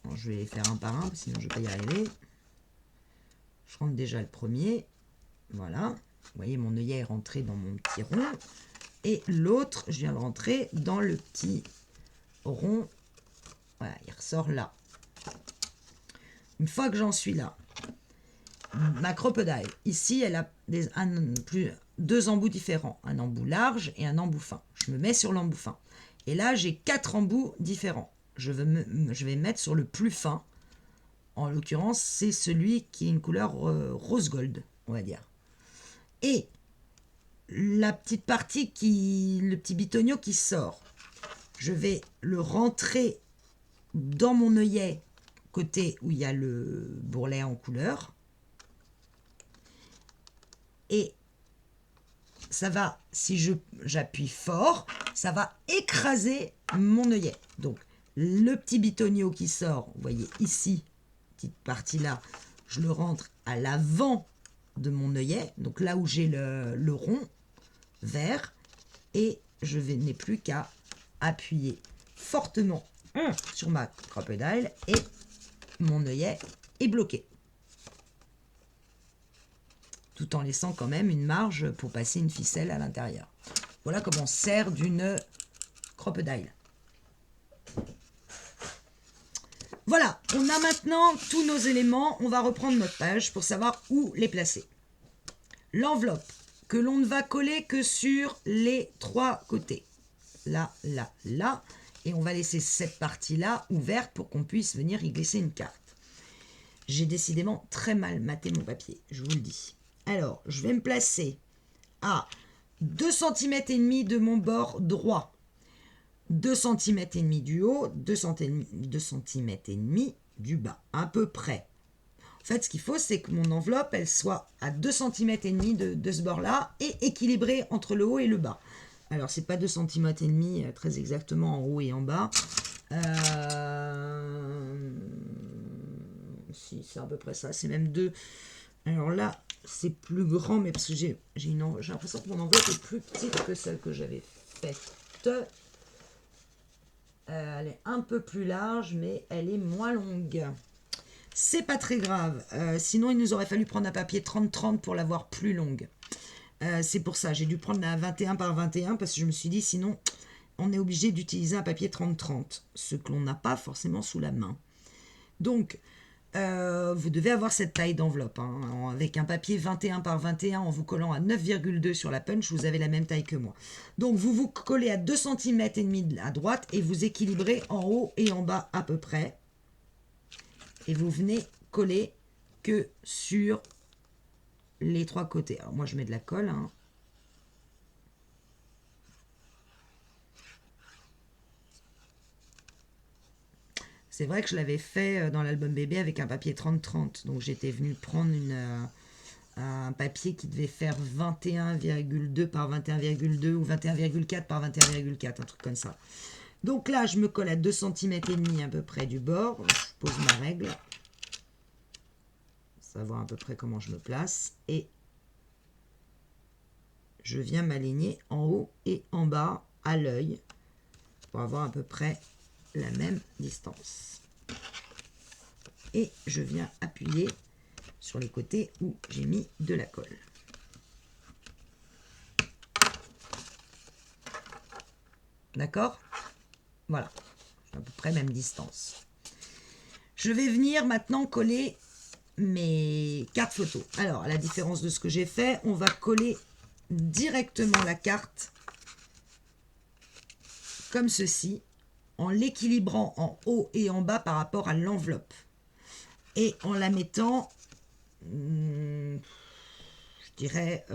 Alors, je vais les faire un par un, sinon je ne vais pas y arriver. Je rentre déjà le premier. Voilà. Vous voyez, mon œillet est rentré dans mon petit rond. Et l'autre, je viens le rentrer dans le petit rond. Voilà, il ressort là. Une fois que j'en suis là, ma crocodile, ici, elle a deux embouts différents. Un embout large et un embout fin. Je me mets sur l'embout fin. Et là, j'ai 4 embouts différents. Je vais mettre sur le plus fin. En l'occurrence, c'est celui qui est une couleur rose gold, on va dire. Et la petite partie le petit bitonio qui sort, je vais le rentrer dans mon œillet, côté où il y a le bourrelet en couleur. Et ça va, si j'appuie fort, ça va écraser mon œillet. Donc, le petit bitonio qui sort, vous voyez ici, petite partie là, je le rentre à l'avant de mon œillet, donc là où j'ai le rond vert, et je n'ai plus qu'à appuyer fortement sur ma crocodile et mon œillet est bloqué. Tout en laissant quand même une marge pour passer une ficelle à l'intérieur. Voilà comment on sert d'une crocodile. Voilà, on a maintenant tous nos éléments. On va reprendre notre page pour savoir où les placer. L'enveloppe que l'on ne va coller que sur les 3 côtés. Là, là, là. Et on va laisser cette partie-là ouverte pour qu'on puisse venir y glisser une carte. J'ai décidément très mal maté mon papier, je vous le dis. Alors, je vais me placer à 2 cm et demi de mon bord droit. 2 cm et demi du haut, 2 cm et demi du bas, à peu près. En fait, ce qu'il faut, c'est que mon enveloppe, elle soit à 2 cm et demi de ce bord-là et équilibrée entre le haut et le bas. Alors, c'est pas 2 cm et demi très exactement en haut et en bas. Si, c'est à peu près ça. C'est même 2. Alors là, c'est plus grand, mais parce que j'ai l'impression que mon enveloppe est plus petite que celle que j'avais faite. Elle est un peu plus large, mais elle est moins longue. C'est pas très grave. Sinon, il nous aurait fallu prendre un papier 30-30 pour l'avoir plus longue. C'est pour ça, j'ai dû prendre la 21 par 21 parce que je me suis dit, sinon, on est obligé d'utiliser un papier 30-30, ce que l'on n'a pas forcément sous la main. Donc, vous devez avoir cette taille d'enveloppe. Hein. Avec un papier 21 par 21, en vous collant à 9,2 sur la punch, vous avez la même taille que moi. Donc, vous vous collez à 2 cm et demi à droite et vous équilibrez en haut et en bas à peu près. Et vous venez coller que sur les 3 côtés. Alors, moi, je mets de la colle. Hein. C'est vrai que je l'avais fait dans l'album bébé avec un papier 30-30. Donc j'étais venue prendre un papier qui devait faire 21,2 par 21,2 ou 21,4 par 21,4, un truc comme ça. Donc là, je me colle à 2 cm et demi à peu près du bord. Je pose ma règle. Savoir à peu près comment je me place. Et je viens m'aligner en haut et en bas à l'œil pour avoir à peu près la même distance. Et je viens appuyer sur les côtés où j'ai mis de la colle. D'accord? Voilà, à peu près même distance. Je vais venir maintenant coller mes cartes photos. Alors, à la différence de ce que j'ai fait, on va coller directement la carte comme ceci, en l'équilibrant en haut et en bas par rapport à l'enveloppe. Et en la mettant, je dirais,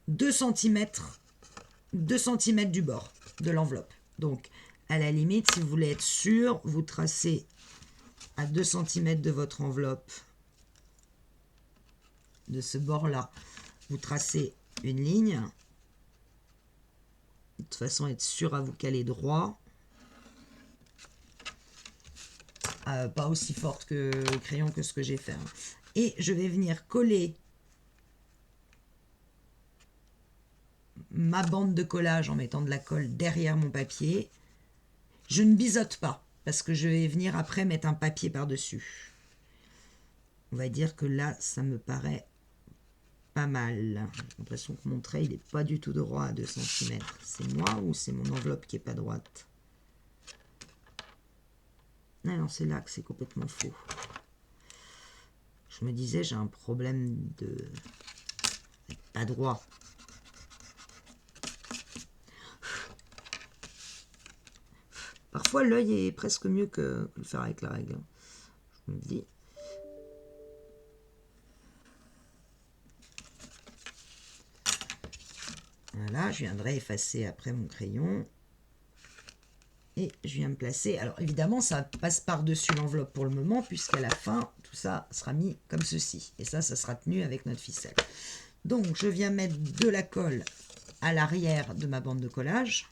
2 cm du bord de l'enveloppe. Donc, à la limite, si vous voulez être sûr, vous tracez à 2 cm de votre enveloppe, de ce bord-là, vous tracez une ligne. De toute façon, être sûr à vous caler droit. Pas aussi forte que le crayon que ce que j'ai fait. Hein. Et je vais venir coller ma bande de collage en mettant de la colle derrière mon papier. Je ne biseaute pas parce que je vais venir après mettre un papier par-dessus. On va dire que là, ça me paraît pas mal. J'ai l'impression que mon trait, il n'est pas du tout droit à 2 cm. C'est moi ou c'est mon enveloppe qui n'est pas droite? Non, c'est là que c'est complètement faux. Je me disais, j'ai un problème de... pas droit. Parfois, l'œil est presque mieux que le faire avec la règle. Je me le dis. Voilà, je viendrai effacer après mon crayon. Et je viens me placer. Alors, évidemment, ça passe par-dessus l'enveloppe pour le moment, puisqu'à la fin, tout ça sera mis comme ceci. Et ça sera tenu avec notre ficelle. Donc, je viens mettre de la colle à l'arrière de ma bande de collage.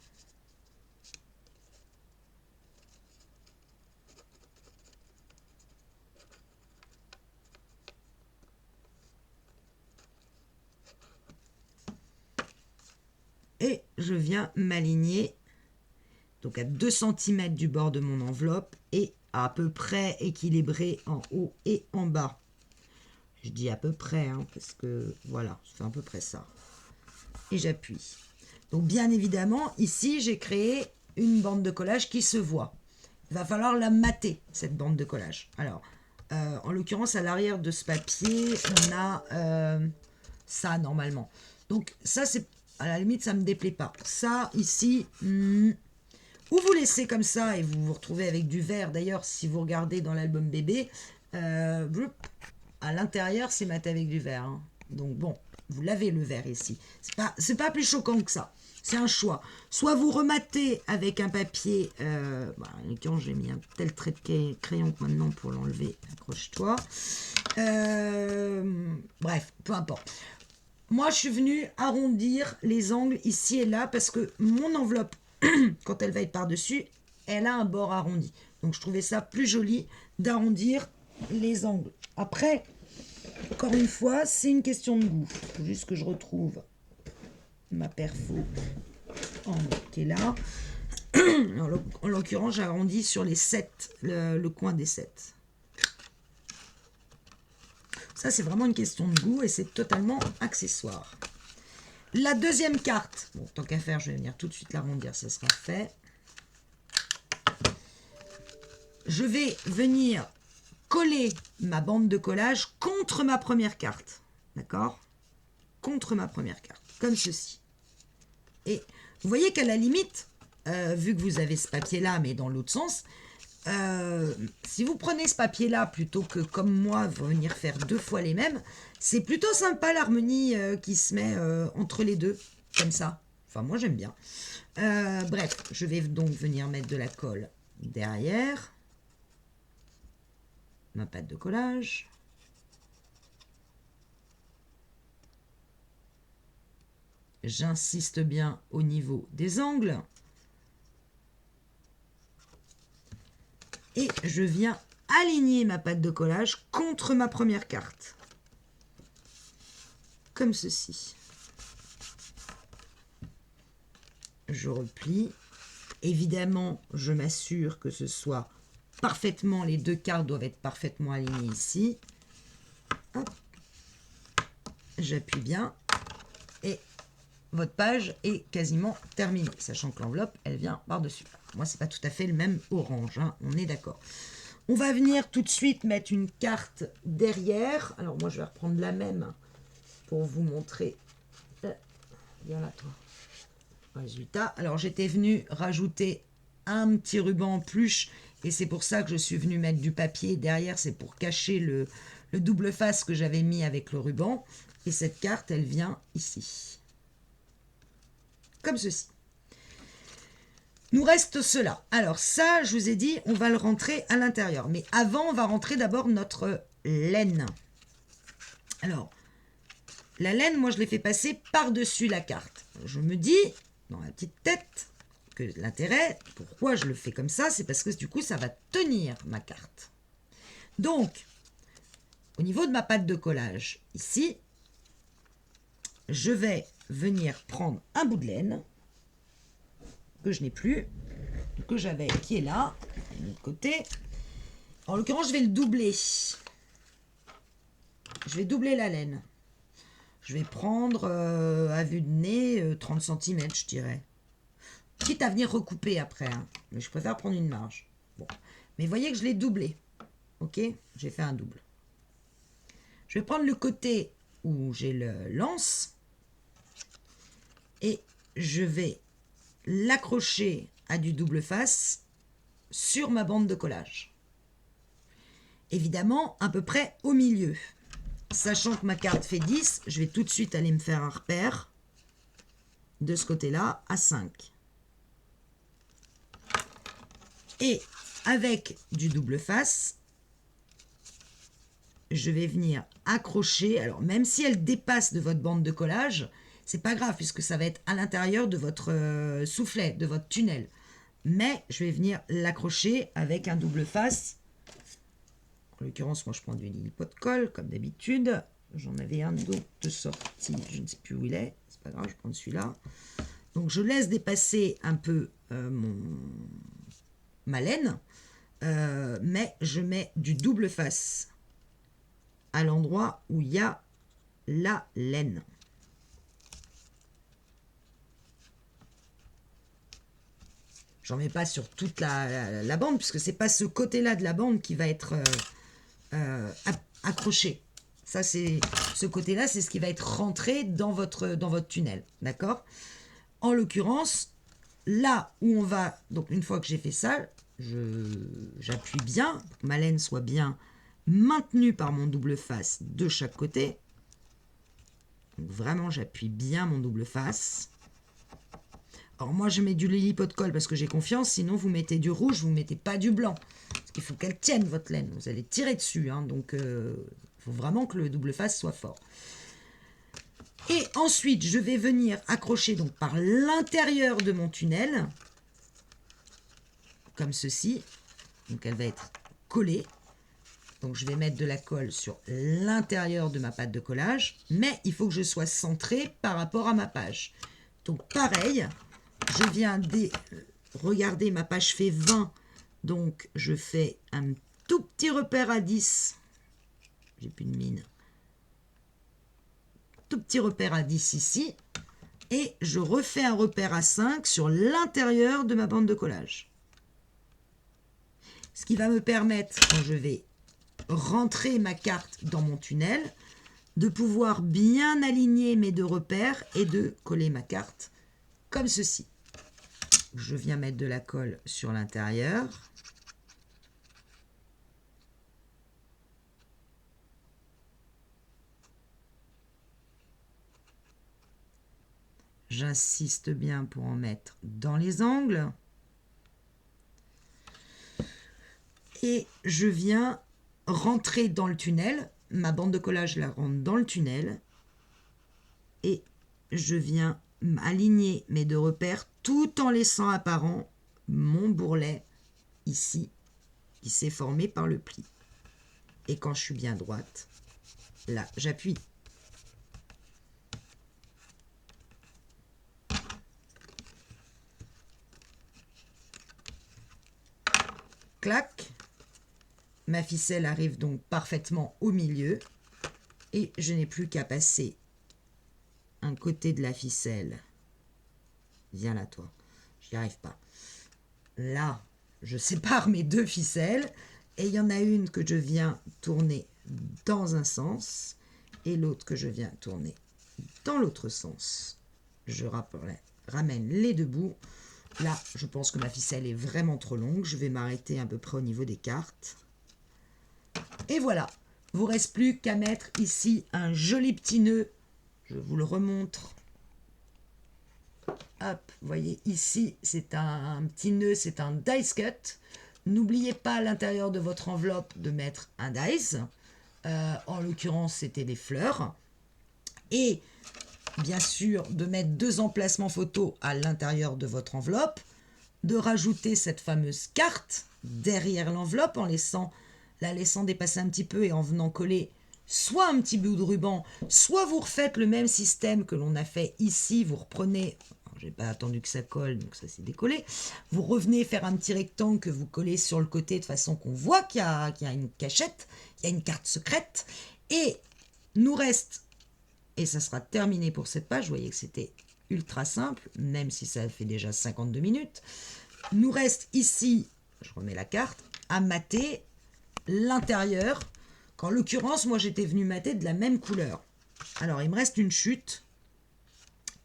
Et je viens m'aligner donc à 2 cm du bord de mon enveloppe et à peu près équilibré en haut et en bas. Je dis à peu près, hein, parce que voilà, je fais à peu près ça. Et j'appuie. Donc bien évidemment, ici, j'ai créé une bande de collage qui se voit. Il va falloir la mater, cette bande de collage. Alors, en l'occurrence, à l'arrière de ce papier, on a ça normalement. Donc ça, c'est à la limite, ça ne me déplaît pas. Ça, ici, ou vous laissez comme ça et vous vous retrouvez avec du vert. D'ailleurs, si vous regardez dans l'album bébé, à l'intérieur, c'est maté avec du vert. Hein. Donc bon, vous l'avez le vert ici. C'est pas plus choquant que ça. C'est un choix. Soit vous rematez avec un papier. Quand j'ai mis un tel trait de crayon que maintenant pour l'enlever, accroche-toi. Bref, peu importe. Moi, je suis venue arrondir les angles ici et là parce que mon enveloppe, quand elle va être par-dessus, elle a un bord arrondi. Donc, je trouvais ça plus joli d'arrondir les angles. Après, encore une fois, c'est une question de goût. Il faut juste que je retrouve ma perfo qui est là. En l'occurrence, j'arrondis sur les 7, le coin des 7. Ça, c'est vraiment une question de goût et c'est totalement accessoire. La deuxième carte, bon, tant qu'à faire, je vais venir tout de suite l'arrondir, ça sera fait. Je vais venir coller ma bande de collage contre ma première carte. D'accord? Contre ma première carte, comme ceci. Et vous voyez qu'à la limite, vu que vous avez ce papier-là, mais dans l'autre sens, si vous prenez ce papier-là plutôt que, comme moi, venir faire 2 fois les mêmes, c'est plutôt sympa l'harmonie qui se met entre les deux, comme ça. Enfin, moi, j'aime bien. Bref, je vais donc venir mettre de la colle derrière ma pâte de collage. J'insiste bien au niveau des angles. Et je viens aligner ma pâte de collage contre ma première carte. Comme ceci. Je replie. Évidemment, je m'assure que ce soit parfaitement, les 2 cartes doivent être parfaitement alignées ici. Hop. J'appuie bien. Et votre page est quasiment terminée, sachant que l'enveloppe, elle vient par-dessus. Moi, c'est pas tout à fait le même orange, hein, on est d'accord. On va venir tout de suite mettre une carte derrière. Alors, moi, je vais reprendre la même pour vous montrer. Viens là, toi. Résultat. Alors, j'étais venue rajouter un petit ruban en plus, et c'est pour ça que je suis venue mettre du papier derrière. C'est pour cacher le double face que j'avais mis avec le ruban. Et cette carte, elle vient ici. Comme ceci. Nous reste cela. Alors ça, je vous ai dit, on va le rentrer à l'intérieur. Mais avant, on va rentrer d'abord notre laine. Alors, la laine, moi, je l'ai fait passer par-dessus la carte. Je me dis, dans ma petite tête, que l'intérêt, pourquoi je le fais comme ça, c'est parce que du coup, ça va tenir ma carte. Donc, au niveau de ma pâte de collage, ici, je vais venir prendre un bout de laine que je n'ai plus, que j'avais, qui est là, de l'autre côté. En l'occurrence, je vais le doubler. Je vais doubler la laine. Je vais prendre, à vue de nez, 30 cm, je dirais. Quitte à venir recouper après, hein. Mais je préfère prendre une marge. Bon. Mais voyez que je l'ai doublé. Ok? J'ai fait un double. Je vais prendre le côté où j'ai le lance. Et je vais l'accrocher à du double face sur ma bande de collage. Évidemment, à peu près au milieu. Sachant que ma carte fait 10, je vais tout de suite aller me faire un repère de ce côté-là à 5. Et avec du double face, je vais venir accrocher. Alors, même si elle dépasse de votre bande de collage, c'est pas grave puisque ça va être à l'intérieur de votre soufflet, de votre tunnel. Mais je vais venir l'accrocher avec un double face. En l'occurrence, moi je prends du pot de colle comme d'habitude. J'en avais un d'autre de sortie, je ne sais plus où il est. C'est pas grave, je prends celui-là. Donc je laisse dépasser un peu ma laine, mais je mets du double face à l'endroit où il y a la laine. J'en mets pas sur toute la bande, puisque c'est pas ce côté-là de la bande qui va être accroché. Ça, c'est ce côté-là, c'est ce qui va être rentré dans votre tunnel. D'accord? En l'occurrence, là où on va... Donc, une fois que j'ai fait ça, j'appuie bien pour que ma laine soit bien maintenue par mon double face de chaque côté. Donc, vraiment, j'appuie bien mon double face. Alors moi, je mets du Lily Pot de colle parce que j'ai confiance. Sinon, vous mettez du rouge, vous ne mettez pas du blanc. Parce qu'il faut qu'elle tienne, votre laine. Vous allez tirer dessus. Hein, donc, il faut vraiment que le double face soit fort. Et ensuite, je vais venir accrocher donc par l'intérieur de mon tunnel. Comme ceci. Donc, elle va être collée. Donc, je vais mettre de la colle sur l'intérieur de ma pâte de collage. Mais il faut que je sois centrée par rapport à ma page. Donc, pareil... Je viens regardez, ma page fait 20. Donc, je fais un tout petit repère à 10. J'ai plus de mine. Tout petit repère à 10 ici. Et je refais un repère à 5 sur l'intérieur de ma bande de collage. Ce qui va me permettre, quand je vais rentrer ma carte dans mon tunnel, de pouvoir bien aligner mes deux repères et de coller ma carte comme ceci. Je viens mettre de la colle sur l'intérieur. J'insiste bien pour en mettre dans les angles. Et je viens rentrer dans le tunnel. Ma bande de collage la rentre dans le tunnel. Et je viens aligner mes deux repères tout en laissant apparent mon bourrelet ici qui s'est formé par le pli. Et quand je suis bien droite, là, j'appuie. Clac. Ma ficelle arrive donc parfaitement au milieu et je n'ai plus qu'à passer un côté de la ficelle. Viens là, toi. J'y arrive pas. Là, je sépare mes deux ficelles et il y en a une que je viens tourner dans un sens et l'autre que je viens tourner dans l'autre sens. Je ramène les deux bouts. Là, je pense que ma ficelle est vraiment trop longue. Je vais m'arrêter à peu près au niveau des cartes. Et voilà. Vous ne reste plus qu'à mettre ici un joli petit nœud. Je vous le remontre. Hop, vous voyez ici, c'est un petit nœud, c'est un dice cut. N'oubliez pas à l'intérieur de votre enveloppe de mettre un dice. En l'occurrence, c'était des fleurs. Et bien sûr, de mettre 2 emplacements photos à l'intérieur de votre enveloppe. De rajouter cette fameuse carte derrière l'enveloppe en la laissant dépasser un petit peu et en venant coller soit un petit bout de ruban, soit vous refaites le même système que l'on a fait ici. Vous reprenez... J'ai pas attendu que ça colle, donc ça s'est décollé. Vous revenez faire un petit rectangle que vous collez sur le côté de façon qu'on voit qu'il y a une cachette, il y a une carte secrète. Et nous reste, et ça sera terminé pour cette page, vous voyez que c'était ultra simple, même si ça fait déjà 52 minutes. Nous reste ici, je remets la carte, à mater l'intérieur, qu'en l'occurrence, moi j'étais venu mater de la même couleur. Alors il me reste une chute,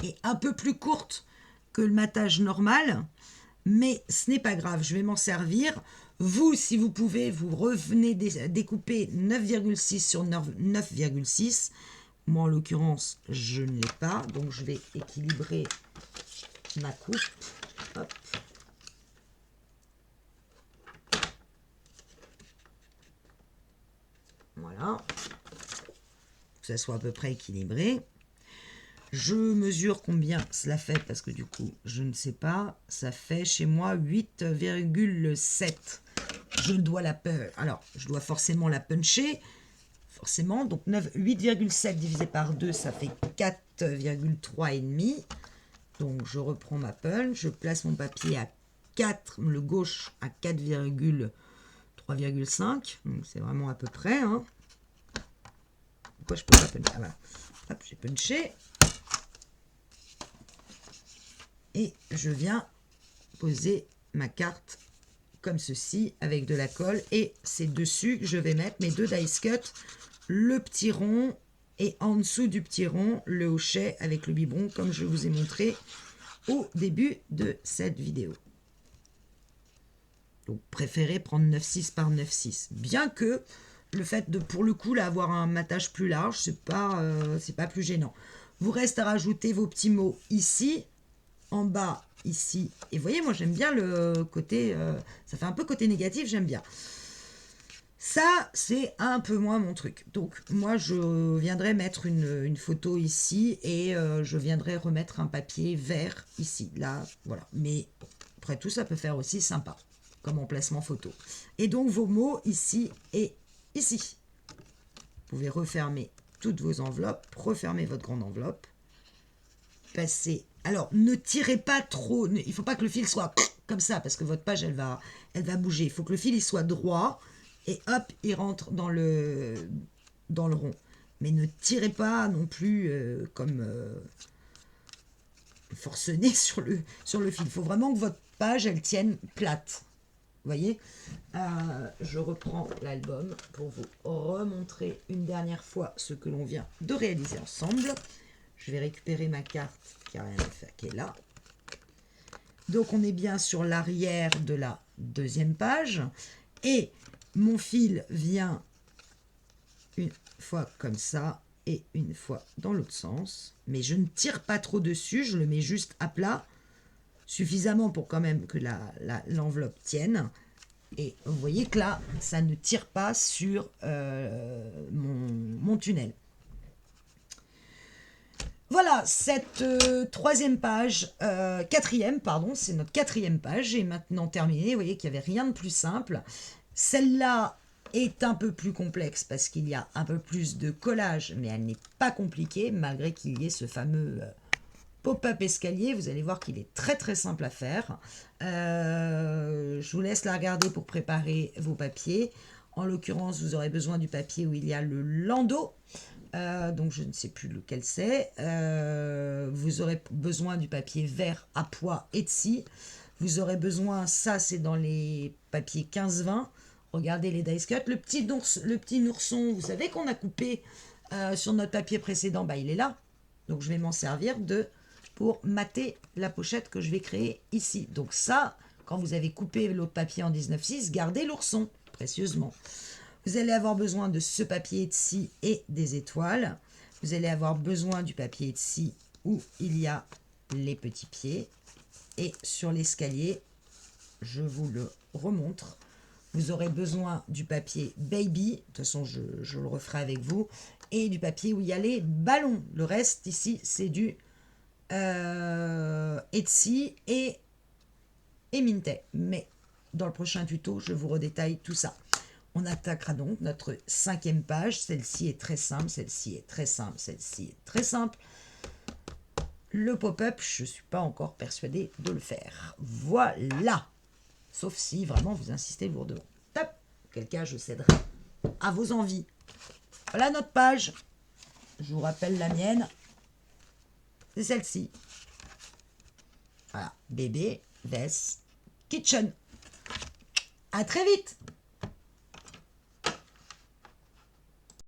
et un peu plus courte que le matage normal, mais ce n'est pas grave, je vais m'en servir. Vous, si vous pouvez, vous revenez découper 9,6 sur 9,6. Moi, en l'occurrence, je ne l'ai pas, donc je vais équilibrer ma coupe. Hop. Voilà. Que ça soit à peu près équilibré. Je mesure combien cela fait, parce que du coup, je ne sais pas. Ça fait chez moi 8,7. Je dois alors, je dois forcément la puncher. Forcément, donc 8,7 divisé par 2, ça fait 4,3,5. Donc, je reprends ma punch. Je place mon papier à 4, le gauche à 4,3,5. Donc, c'est vraiment à peu près. Hein. Pourquoi je peux pas puncher? Ah, voilà. Hop, j'ai punché. Et je viens poser ma carte comme ceci avec de la colle. Et c'est dessus que je vais mettre mes 2 dice cut. Le petit rond et en dessous du petit rond, le hochet avec le biberon comme je vous ai montré au début de cette vidéo. Donc préférez prendre 9,6 par 9,6. Bien que le fait de, pour le coup, là, avoir un matage plus large, c'est pas plus gênant. Vous reste à rajouter vos petits mots ici, en bas, ici. Et vous voyez, moi j'aime bien le côté, ça fait un peu côté négatif, j'aime bien. Ça, c'est un peu moins mon truc. Donc, moi, je viendrai mettre une photo ici et je viendrai remettre un papier vert ici. Là, voilà. Mais après tout, ça peut faire aussi sympa comme emplacement photo. Et donc, vos mots ici et ici. Vous pouvez refermer toutes vos enveloppes, refermer votre grande enveloppe. Passer. Alors, ne tirez pas trop. Il ne faut pas que le fil soit comme ça, parce que votre page, elle va bouger. Il faut que le fil, il soit droit, et hop, il rentre dans le rond. Mais ne tirez pas non plus comme forcené sur le fil. Il faut vraiment que votre page, elle tienne plate. Vous voyez, je reprends l'album pour vous remontrer une dernière fois ce que l'on vient de réaliser ensemble. Je vais récupérer ma carte qui a rien à faire, qui est là. Donc on est bien sur l'arrière de la deuxième page. Et mon fil vient une fois comme ça et une fois dans l'autre sens. Mais je ne tire pas trop dessus, je le mets juste à plat. Suffisamment pour quand même que l'enveloppe tienne. Et vous voyez que là, ça ne tire pas sur mon tunnel. Voilà, cette troisième page, quatrième, pardon, c'est notre quatrième page, est maintenant terminée. Vous voyez qu'il n'y avait rien de plus simple. Celle-là est un peu plus complexe parce qu'il y a un peu plus de collage, mais elle n'est pas compliquée, malgré qu'il y ait ce fameux pop-up escalier. Vous allez voir qu'il est très très simple à faire. Je vous laisse la regarder pour préparer vos papiers. En l'occurrence, vous aurez besoin du papier où il y a le landau. Donc je ne sais plus lequel c'est. Vous aurez besoin du papier vert à pois Etsy. Vous aurez besoin, ça c'est dans les papiers 15-20. Regardez les dice cut. Le petit ourson, vous savez qu'on a coupé sur notre papier précédent, bah, il est là. Donc je vais m'en servir pour mater la pochette que je vais créer ici. Donc ça, quand vous avez coupé l'autre papier en 19,6, gardez l'ourson précieusement. Vous allez avoir besoin de ce papier Etsy et des étoiles. Vous allez avoir besoin du papier Etsy où il y a les petits pieds. Et sur l'escalier, je vous le remontre. Vous aurez besoin du papier Baby. De toute façon, je le referai avec vous. Et du papier où il y a les ballons. Le reste ici, c'est du Etsy et Minté. Mais dans le prochain tuto, je vous redétaille tout ça. On attaquera donc notre cinquième page. Celle-ci est très simple, celle-ci est très simple, celle-ci est très simple. Le pop-up, je ne suis pas encore persuadée de le faire. Voilà. Sauf si vraiment vous insistez lourdement. Top. Quel cas, je céderai à vos envies. Voilà notre page. Je vous rappelle la mienne. C'est celle-ci. Voilà. Bébé, Vess, Kitchen. À très vite.